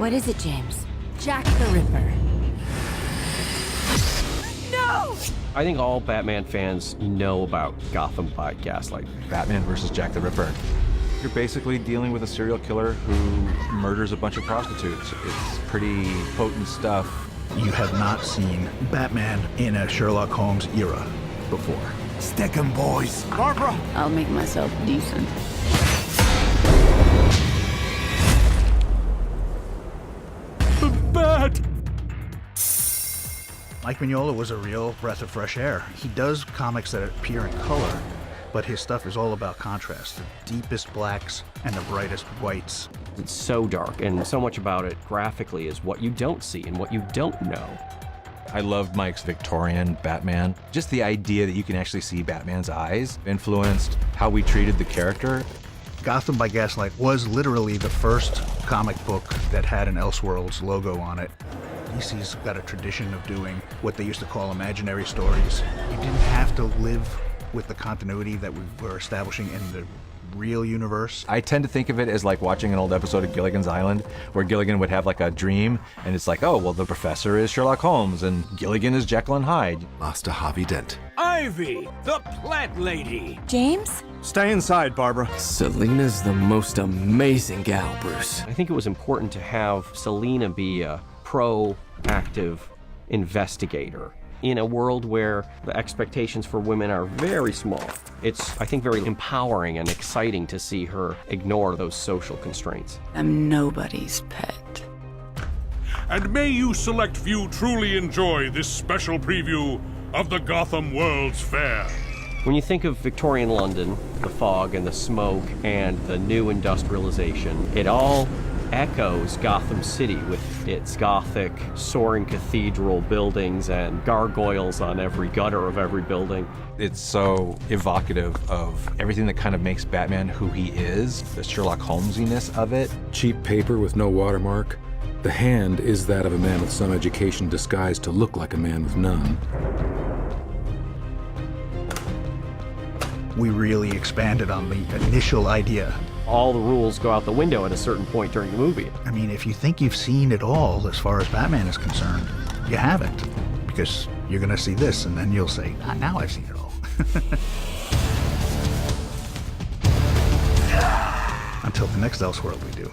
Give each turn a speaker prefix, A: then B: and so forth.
A: What is it, James? Jack the Ripper. No!
B: I think all Batman fans know about Gotham by Gaslight.
C: Batman versus Jack the Ripper. You're basically dealing with a serial killer who murders a bunch of prostitutes. It's pretty potent stuff.
D: You have not seen Batman in a Sherlock Holmes era before.
E: Stick 'em, boys. Barbara!
A: I'll make myself decent.
B: Bat!
D: Mike Mignola was a real breath of fresh air. He does comics that appear in color, but his stuff is all about contrast. The deepest blacks and the brightest whites.
B: It's so dark, and so much about it graphically is what you don't see and what you don't know.
C: I loved Mike's Victorian Batman. Just the idea that you can actually see Batman's eyes influenced how we treated the character.
D: Gotham by Gaslight was literally the first comic book that had an Elseworlds logo on it. DC's got a tradition of doing what they used to call imaginary stories. You didn't have to live with the continuity that we were establishing in the real universe.
C: I tend to think of it as like watching an old episode of Gilligan's Island, where Gilligan would have like a dream, and it's like, oh, well, the professor is Sherlock Holmes, and Gilligan is Jekyll and Hyde.
E: Master Harvey Dent.
F: Ivy, the plant lady.
A: James?
E: Stay inside, Barbara.
F: Selina's the most amazing gal, Bruce.
B: I think it was important to have Selina be a proactive investigator in a world where the expectations for women are very small. It's, I think, very empowering and exciting to see her ignore those social constraints.
A: I'm nobody's pet.
G: And may you select few truly enjoy this special preview of the Gotham World's Fair.
B: When you think of Victorian London, the fog and the smoke and the new industrialization, it all echoes Gotham City with its Gothic, soaring cathedral buildings and gargoyles on every gutter of every building.
C: It's so evocative of everything that kind of makes Batman who he is, the Sherlock Holmesiness of it.
H: Cheap paper with no watermark. The hand is that of a man with some education disguised to look like a man with none.
D: We really expanded on the initial idea.
B: All the rules go out the window at a certain point during the movie.
D: I mean, if you think you've seen it all as far as Batman is concerned, you haven't. Because you're gonna see this and then you'll say, ah, now I've seen it all. Until the next Elseworld we do.